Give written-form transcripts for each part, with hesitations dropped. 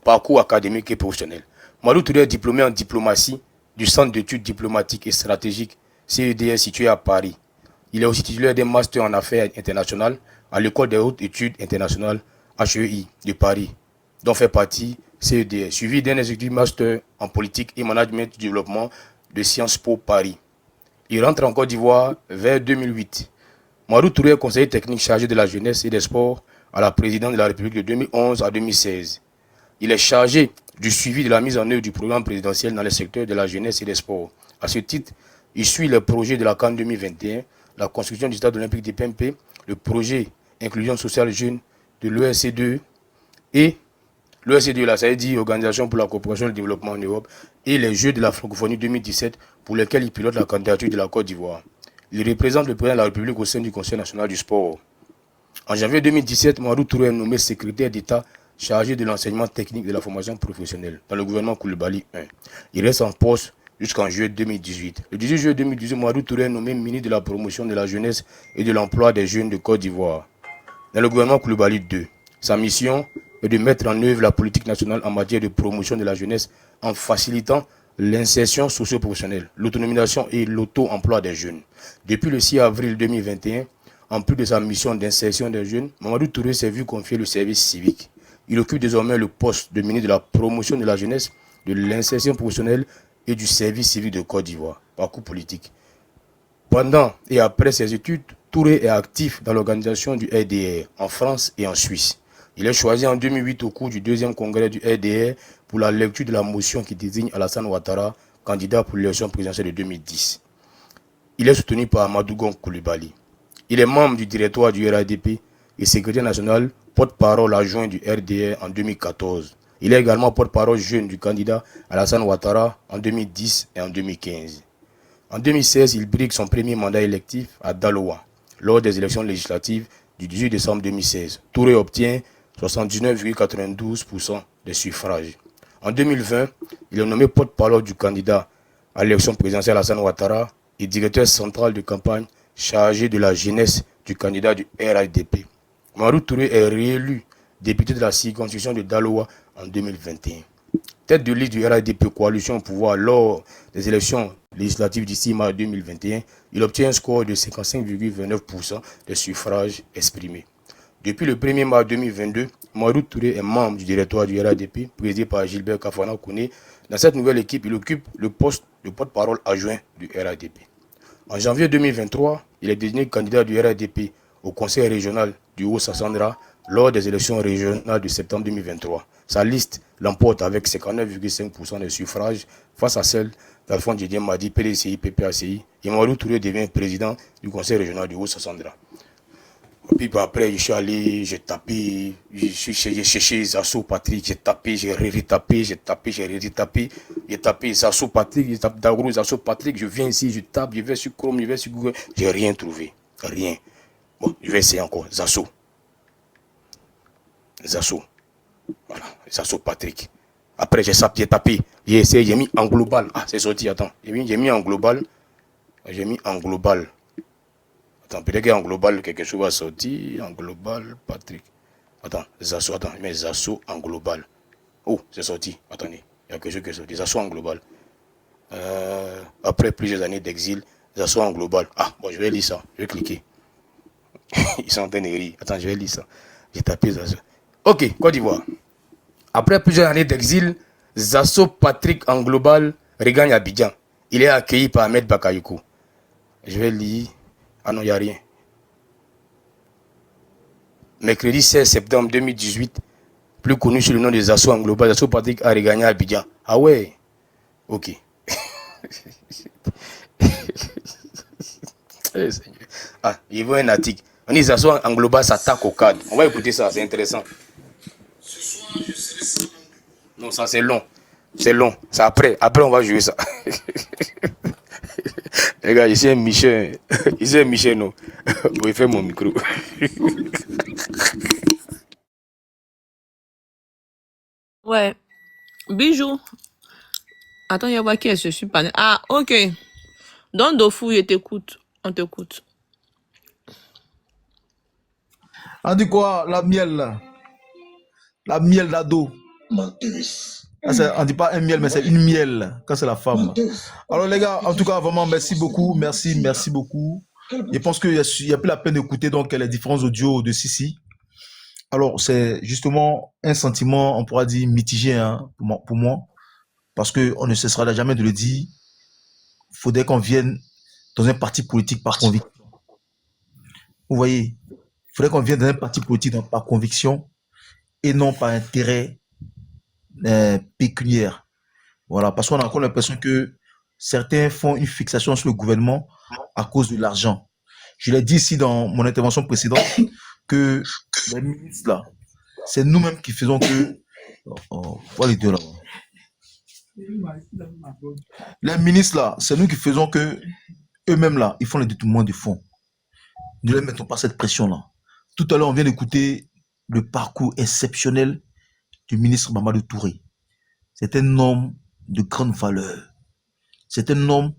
Parcours académique et professionnel. Madou Touré est diplômé en diplomatie du Centre d'études diplomatiques et stratégiques CEDS situé à Paris. Il est aussi titulaire d'un master en affaires internationales à l'École des hautes études internationales HEI de Paris, dont fait partie CEDS, suivi d'un exécutif master en politique et management du développement de Sciences Po Paris. Il rentre en Côte d'Ivoire vers 2008. Madou Touré est conseiller technique chargé de la jeunesse et des sports à la présidence de la République de 2011 à 2016. Il est chargé du suivi de la mise en œuvre du programme présidentiel dans le secteur de la jeunesse et des sports. À ce titre, il suit les projets de la CAN 2021, la construction du stade olympique de Pempé, le projet Inclusion sociale jeune de l'ESC2 et l'ESC2, là, ça veut dire Organisation pour la coopération et le développement en Europe, et les Jeux de la francophonie 2017 pour lesquels il pilote la candidature de la Côte d'Ivoire. Il représente le président de la République au sein du Conseil national du sport. En janvier 2017, Madou Touré est nommé secrétaire d'État chargé de l'enseignement technique de la formation professionnelle dans le gouvernement Koulibaly 1. Il reste en poste jusqu'en juillet 2018. Le 18 juillet 2018, Madou Touré est nommé ministre de la promotion de la jeunesse et de l'emploi des jeunes de Côte d'Ivoire dans le gouvernement Koulibaly 2. Sa mission est de mettre en œuvre la politique nationale en matière de promotion de la jeunesse en facilitant l'insertion socio-professionnelle, l'autonomisation et l'auto-emploi des jeunes. Depuis le 6 avril 2021, en plus de sa mission d'insertion des jeunes, Mamadou Touré s'est vu confier le service civique. Il occupe désormais le poste de ministre de la promotion de la jeunesse, de l'insertion professionnelle et du service civique de Côte d'Ivoire. Parcours politique. Pendant et après ses études, Touré est actif dans l'organisation du RDR en France et en Suisse. Il est choisi en 2008 au cours du deuxième congrès du RDR pour la lecture de la motion qui désigne Alassane Ouattara, candidat pour l'élection présidentielle de 2010. Il est soutenu par Amadou Koulibaly. Il est membre du directoire du RADP et secrétaire national, porte-parole adjoint du RDR en 2014. Il est également porte-parole jeune du candidat Alassane Ouattara en 2010 et en 2015. En 2016, il brigue son premier mandat électif à Daloa, lors des élections législatives du 18 décembre 2016. Touré obtient 79,92% des suffrages. En 2020, il est nommé porte-parole du candidat à l'élection présidentielle Alassane Ouattara et directeur central de campagne chargé de la jeunesse du candidat du RADP. Mamadou Touré est réélu député de la circonscription de Daloa en 2021. Tête de liste du RADP coalition au pouvoir lors des élections législatives du 6 mars 2021, il obtient un score de 55,29% des suffrages exprimés. Depuis le 1er mars 2022, Mamadou Touré est membre du directoire du RADP, présidé par Gilbert Kafana Kouné. Dans cette nouvelle équipe, il occupe le poste de porte-parole adjoint du RADP. En janvier 2023, il est désigné candidat du RADP au conseil régional du Haut-Sassandra lors des élections régionales de septembre 2023. Sa liste l'emporte avec 59,5% des suffrages face à celle d'Alphonse Didier Madi, PDCI, PPACI, et Mamadou Touré devient président du conseil régional du Haut-Sassandra. Puis après, je suis allé, j'ai tapé, j'ai cherché Zasso Patrick, j'ai tapé, j'ai retapé, j'ai tapé Zasso Patrick, j'ai tapé Dagro Zasso Patrick, je viens ici, je tape, je vais sur Chrome, je vais sur Google, j'ai rien trouvé, rien. Bon, je vais essayer encore, Zasso, voilà, Zasso Patrick. Après, j'ai tapé, j'ai essayé, j'ai mis en global, ah, c'est sorti, attends, j'ai mis en global, Attends, peut-être qu'en global, quelque chose va sortir. En global, Patrick. Attends, Zasso, attends, je mets Zasso en global. Oh, c'est sorti. Attendez, il y a quelque chose qui est sorti. Zasso en global. Après plusieurs années d'exil, Zasso en global. Ah, bon, je vais lire ça. Je vais cliquer. Ils sont en train de rire. Attends, je vais lire ça. J'ai tapé Zasso. Ok, Côte d'Ivoire. Après plusieurs années d'exil, Zasso Patrick en global regagne Abidjan. Il est accueilli par Ahmed Bakayoko. Je vais lire. Ah non, il n'y a rien. Mercredi 16 septembre 2018, plus connu sous le nom de Zasso en global, Zasso Patrick a regagné Abidjan. Ah ouais. Ok. Ah, il veut un article. On dit Zasso en global s'attaque au cadre. On va écouter ça, c'est intéressant. Ce soir, je serai sans langue. Non, ça c'est long. C'est long. C'est après. Après, on va jouer ça. Les gars, ici un Michel. Ici un Michel, non. Vous pouvez faire mon micro. Ouais. Bijou. Attends, il y a voir qui est ce super. Ah, ok. Don Dofou, il t'écoute. On t'écoute. On dit quoi? La miel, là. La miel d'ado. Ah, on ne dit pas un miel, mais c'est une miel quand c'est la femme. Alors les gars, en tout cas, vraiment, merci beaucoup. Merci beaucoup. Je pense qu'il n'y a plus la peine d'écouter donc les différents audios de Sissi. Alors, c'est justement un sentiment, on pourra dire, mitigé hein, pour moi, parce qu'on ne cessera jamais de le dire. Il faudrait qu'on vienne dans un parti politique par conviction. Vous voyez, il faudrait qu'on vienne dans un parti politique par conviction et non par intérêt pécuniaire. Voilà, parce qu'on a encore l'impression que certains font une fixation sur le gouvernement à cause de l'argent. Je l'ai dit ici dans mon intervention précédente que les ministres là, c'est nous-mêmes qui faisons que... les deux là. Les ministres là, c'est nous qui faisons que eux-mêmes là, ils font les détournements de fonds. Ne leur mettons pas cette pression là. Tout à l'heure, on vient d'écouter le parcours exceptionnel du ministre Mamadou Touré. C'est un homme de grande valeur. C'est un homme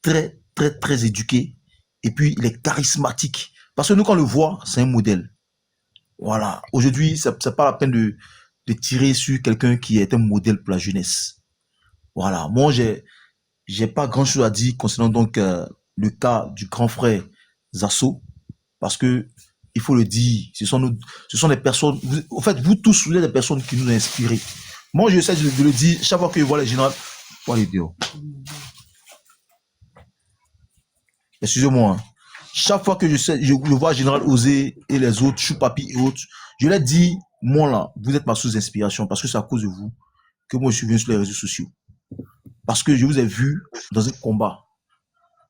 très, très, très éduqué. Et puis, il est charismatique. Parce que nous, quand on le voit, c'est un modèle. Voilà. Aujourd'hui, c'est pas la peine de tirer sur quelqu'un qui est un modèle pour la jeunesse. Voilà. Moi, j'ai pas grand chose à dire concernant donc le cas du grand frère Zasso. Parce que, il faut le dire, ce sont des personnes, en fait, vous tous, vous êtes des personnes qui nous ont inspirés. Moi, j'essaie de le dire, chaque fois que je vois les généraux, excusez-moi, hein. Chaque fois que je vois Général Osé et les autres, Choupapi et autres, je leur dis, moi là, vous êtes ma source d'inspiration parce que c'est à cause de vous que moi je suis venu sur les réseaux sociaux. Parce que je vous ai vu dans un combat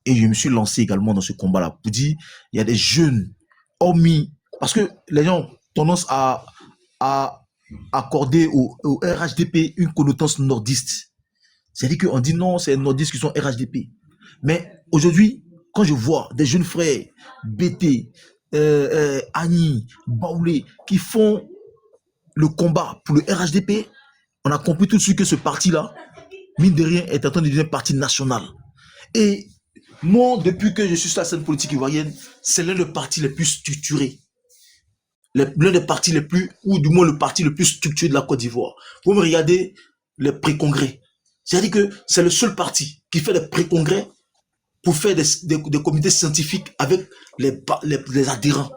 et je me suis lancé également dans ce combat-là pour dire, il y a des jeunes, hormis, parce que les gens ont tendance à accorder au RHDP une connotation nordiste. C'est-à-dire qu'on dit non, c'est les nordistes qui sont RHDP. Mais aujourd'hui, quand je vois des jeunes frères, BT, Annie, Baoulé, qui font le combat pour le RHDP, on a compris tout de suite que ce parti-là, mine de rien, est en train de devenir un parti national. Et moi, depuis que je suis sur la scène politique ivoirienne, c'est l'un des partis les plus structurés. L'un des partis les plus, ou du moins le parti le plus structuré de la Côte d'Ivoire. Vous me regardez les pré-congrès. C'est-à-dire que c'est le seul parti qui fait des pré-congrès pour faire des comités scientifiques avec les adhérents,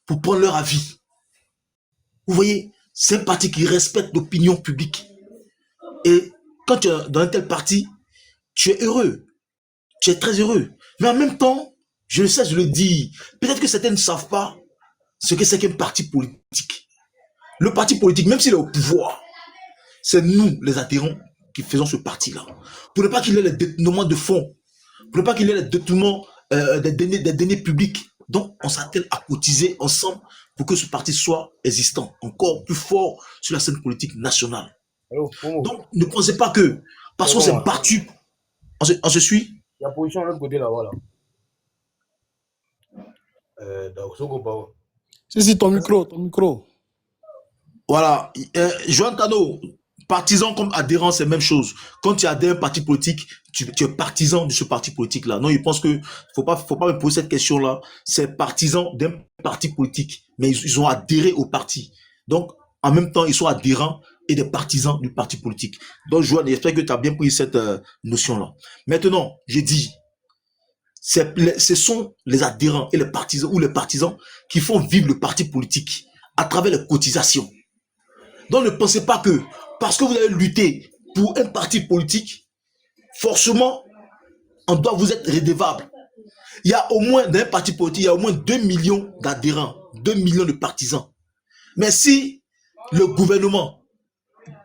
pour prendre leur avis. Vous voyez, c'est un parti qui respecte l'opinion publique. Et quand tu es dans un tel parti, tu es heureux. Tu es très heureux. Mais en même temps, je le sais, je le dis, peut-être que certains ne savent pas ce que c'est qu'un parti politique. Le parti politique, même s'il est au pouvoir, c'est nous, les adhérents, qui faisons ce parti-là. Pour ne pas qu'il y ait les détournements de fonds, pour ne pas qu'il y ait les détournements des deniers publics. Donc, on s'attelle à cotiser ensemble pour que ce parti soit existant, encore plus fort sur la scène politique nationale. Donc, ne pensez pas que, parce qu'on s'est battu, on se suit. Il y a position de l'autre côté là, voilà. Si, ton micro. Voilà. Joan Tano, partisan comme adhérent, c'est la même chose. Quand tu adhères à un parti politique, tu es partisan de ce parti politique-là. Non, je pense que faut pas me poser cette question-là. C'est partisan d'un parti politique, mais ils ont adhéré au parti. Donc, en même temps, ils sont adhérents et des partisans du parti politique. Donc, Joan, j'espère que tu as bien pris cette notion-là. Maintenant, je dis, ce sont les adhérents et les partisans ou les partisans qui font vivre le parti politique à travers les cotisations. Donc, ne pensez pas que parce que vous avez lutté pour un parti politique, forcément, on doit vous être redevable. Il y a au moins, dans un parti politique, il y a au moins 2 millions d'adhérents, 2 millions de partisans. Mais si le gouvernement,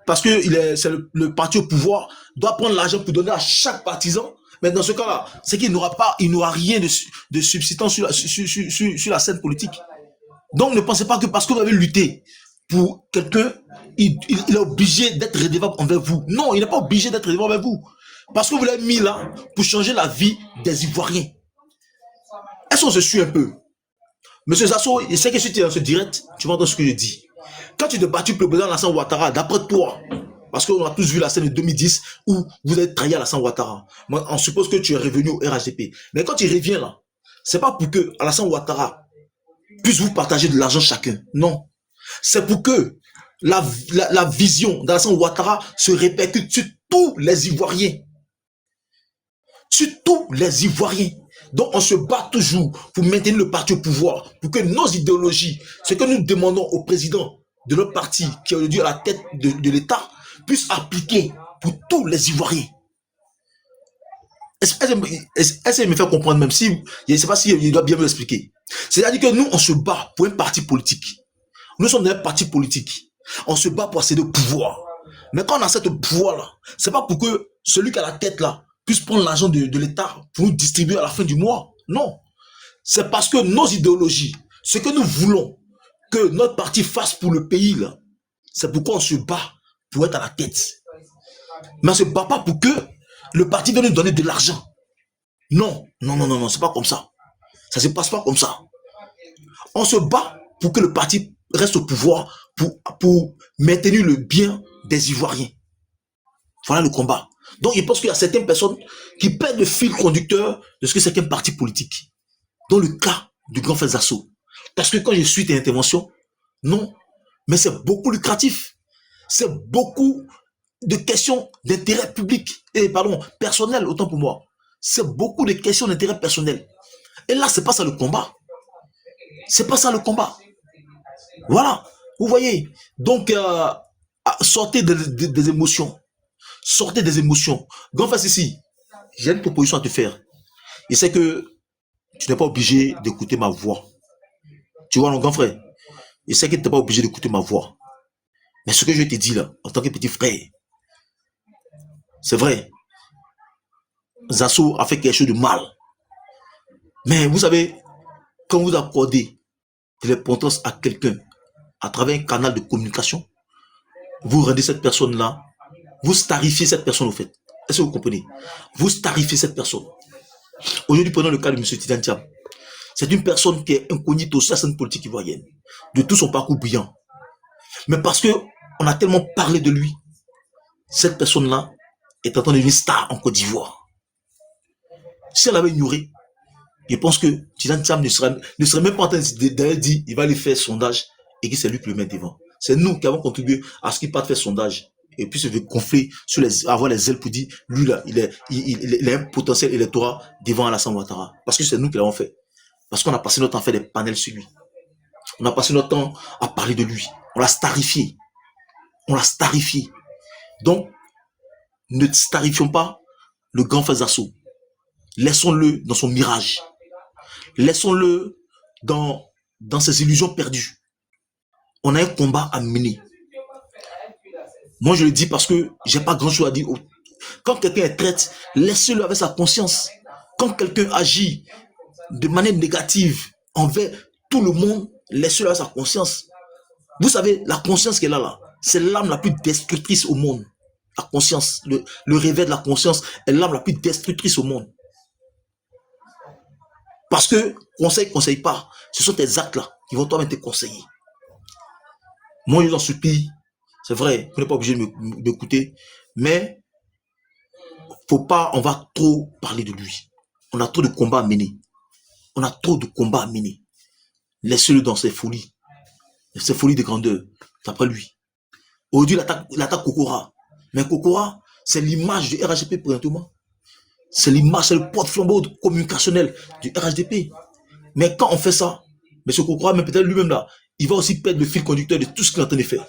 parce que c'est le parti au pouvoir, doit prendre l'argent pour donner à chaque partisan, mais dans ce cas-là, c'est qu'il n'aura rien de subsistant sur la scène politique. Donc, ne pensez pas que parce que vous avez lutté pour quelqu'un, il est obligé d'être redevable envers vous. Non, il n'est pas obligé d'être redevable envers vous. Parce que vous l'avez mis là pour changer la vie des Ivoiriens. Est-ce qu'on se suit un peu? Monsieur Zasso, je sais que si tu es dans ce direct, tu vas entendre ce que je dis. Quand tu te battu pour le président Alassane Ouattara, d'après toi, parce qu'on a tous vu la scène de 2010 où vous avez trahi Alassane Ouattara. On suppose que tu es revenu au RHDP. Mais quand tu reviens là, c'est pas pour que Alassane Ouattara puisse vous partager de l'argent chacun. Non. C'est pour que la vision d'Alassane Ouattara se répercute sur tous les Ivoiriens. Sur tous les Ivoiriens. Donc, on se bat toujours pour maintenir le parti au pouvoir, pour que nos idéologies, ce que nous demandons au président de notre parti, qui est aujourd'hui à la tête de l'État, puissent appliquer pour tous les Ivoiriens. Est-ce qu'il me fait comprendre, même si, je ne sais pas s'il doit bien me l'expliquer. C'est-à-dire que nous, on se bat pour un parti politique. Nous sommes dans un parti politique. On se bat pour accéder au pouvoir. Mais quand on a ce pouvoir-là, c'est pas pour que celui qui a la tête là puisse prendre l'argent de l'État pour nous distribuer à la fin du mois. Non. C'est parce que nos idéologies, ce que nous voulons que notre parti fasse pour le pays, là, c'est pourquoi on se bat pour être à la tête. Mais on ne se bat pas pour que le parti vienne nous donner de l'argent. Non, non, non, non, non, c'est pas comme ça. Ça se passe pas comme ça. On se bat pour que le parti reste au pouvoir, pour maintenir le bien des Ivoiriens. Voilà le combat. Donc, je pense qu'il y a certaines personnes qui perdent le fil conducteur de ce que c'est qu'un parti politique. Dans le cas du Grand Frère Zasso. Parce que quand je suis tes interventions, non, mais c'est beaucoup lucratif. C'est beaucoup de questions d'intérêt public, personnel, autant pour moi. C'est beaucoup de questions d'intérêt personnel. Et là, c'est pas ça le combat. C'est pas ça le combat. Voilà. Vous voyez. Donc, sortez des émotions. Sortez des émotions. Grand frère, ici, j'ai une proposition à te faire. Je sais que tu n'es pas obligé d'écouter ma voix. Tu vois, mon grand frère, je sais que tu n'es pas obligé d'écouter ma voix. Mais ce que je te dis là, en tant que petit frère, c'est vrai. Zasso a fait quelque chose de mal. Mais vous savez, quand vous accordez de l'importance à quelqu'un à travers un canal de communication, vous rendez cette personne-là, vous starifiez cette personne au fait. Est-ce que vous comprenez? Vous starifiez cette personne. Aujourd'hui, prenons le cas de M. Tidiane Thiam. C'est une personne qui est incognito sur la scène politique ivoirienne, de tout son parcours brillant. Mais parce que on a tellement parlé de lui, cette personne-là est en train de devenir star en Côte d'Ivoire. Si elle avait ignoré, je pense que Tidiane Thiam ne serait même pas en train d'aller dire il va aller faire sondage et que c'est lui qui le met devant. C'est nous qui avons contribué à ce qu'il parte faire sondage et puis se fait gonfler avoir les ailes pour dire lui là, il a un potentiel électorat devant Alassane Ouattara. Parce que c'est nous qui l'avons fait. Parce qu'on a passé notre temps à faire des panels sur lui. On a passé notre temps à parler de lui. On l'a starifié. On l'a starifié. Donc, ne starifions pas le Grand Frère Zasso. Laissons-le dans son mirage. Laissons-le dans ses illusions perdues. On a un combat à mener. Moi, je le dis parce que j'ai pas grand-chose à dire. Quand quelqu'un est traître, laissez-le avec sa conscience. Quand quelqu'un agit de manière négative envers tout le monde, laissez-le avec sa conscience. Vous savez, la conscience qu'elle a là, c'est l'arme la plus destructrice au monde. La conscience, le réveil de la conscience est l'arme la plus destructrice au monde. Parce que conseille pas. Ce sont tes actes là qui vont toi-même te conseiller. Moi, je vous en supplie. C'est vrai, vous n'êtes pas obligé d'écouter. Mais, faut pas, on va trop parler de lui. On a trop de combats à mener. On a trop de combats à mener. Laissez-le dans ses folies. Ses folies de grandeur. D'après lui. Aujourd'hui, il attaque Kokora. Mais Kokora, c'est l'image du RHDP présentement. C'est l'image, c'est le porte-flambeau communicationnel du RHDP. Mais quand on fait ça, M. Kokora, mais peut-être lui-même là, il va aussi perdre le fil conducteur de tout ce qu'il est en train de faire.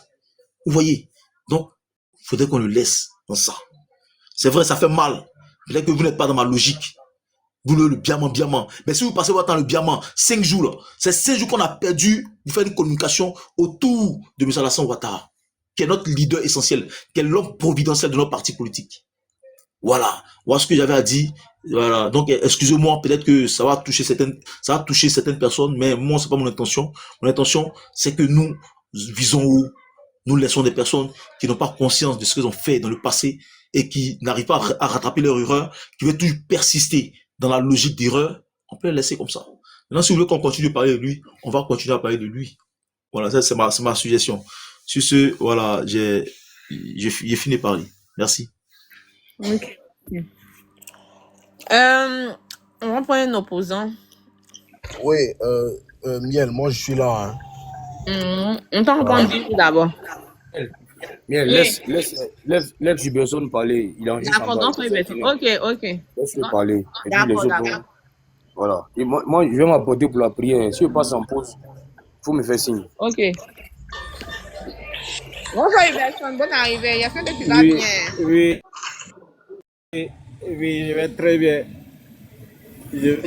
Vous voyez? Donc, il faudrait qu'on le laisse dans ça. C'est vrai, ça fait mal. Peut-être que vous n'êtes pas dans ma logique. Vous le biamant. Mais si vous passez votre temps le biamant, 5 jours là, c'est 5 jours qu'on a perdu pour faire une communication autour de M. Alassane Ouattara, qui est notre leader essentiel, qui est l'homme providentiel de notre parti politique. Voilà ce que j'avais à dire. Voilà. Donc, excusez-moi, peut-être que ça va toucher certaines personnes, mais moi, c'est pas mon intention. Mon intention, c'est que nous visons haut. Nous laissons des personnes qui n'ont pas conscience de ce qu'ils ont fait dans le passé et qui n'arrivent pas à rattraper leur erreur, qui veulent toujours persister dans la logique d'erreur. On peut les laisser comme ça. Maintenant, si vous voulez qu'on continue de parler de lui, on va continuer à parler de lui. Voilà, ça, c'est ma suggestion. Sur ce, voilà, j'ai fini de parler. Merci. Ok. On va prendre un opposant. Oui, Miel, moi je suis là. Hein. On t'en reprend Bijou d'abord. Miel, Oui. laisse Gilberson parler. Il est en juste en D'accord, bas. donc, ok. Laisse-le parler. Et puis les D'accord, autres d'accord. vont. Voilà. Et moi, je vais m'apporter pour la prière. Si je passe en pause, il faut me faire signe. Ok. Bonjour, Iberson. Bonne arrivée. J'espère que tu vas Oui, bien. oui, oui, je vais très bien. Je-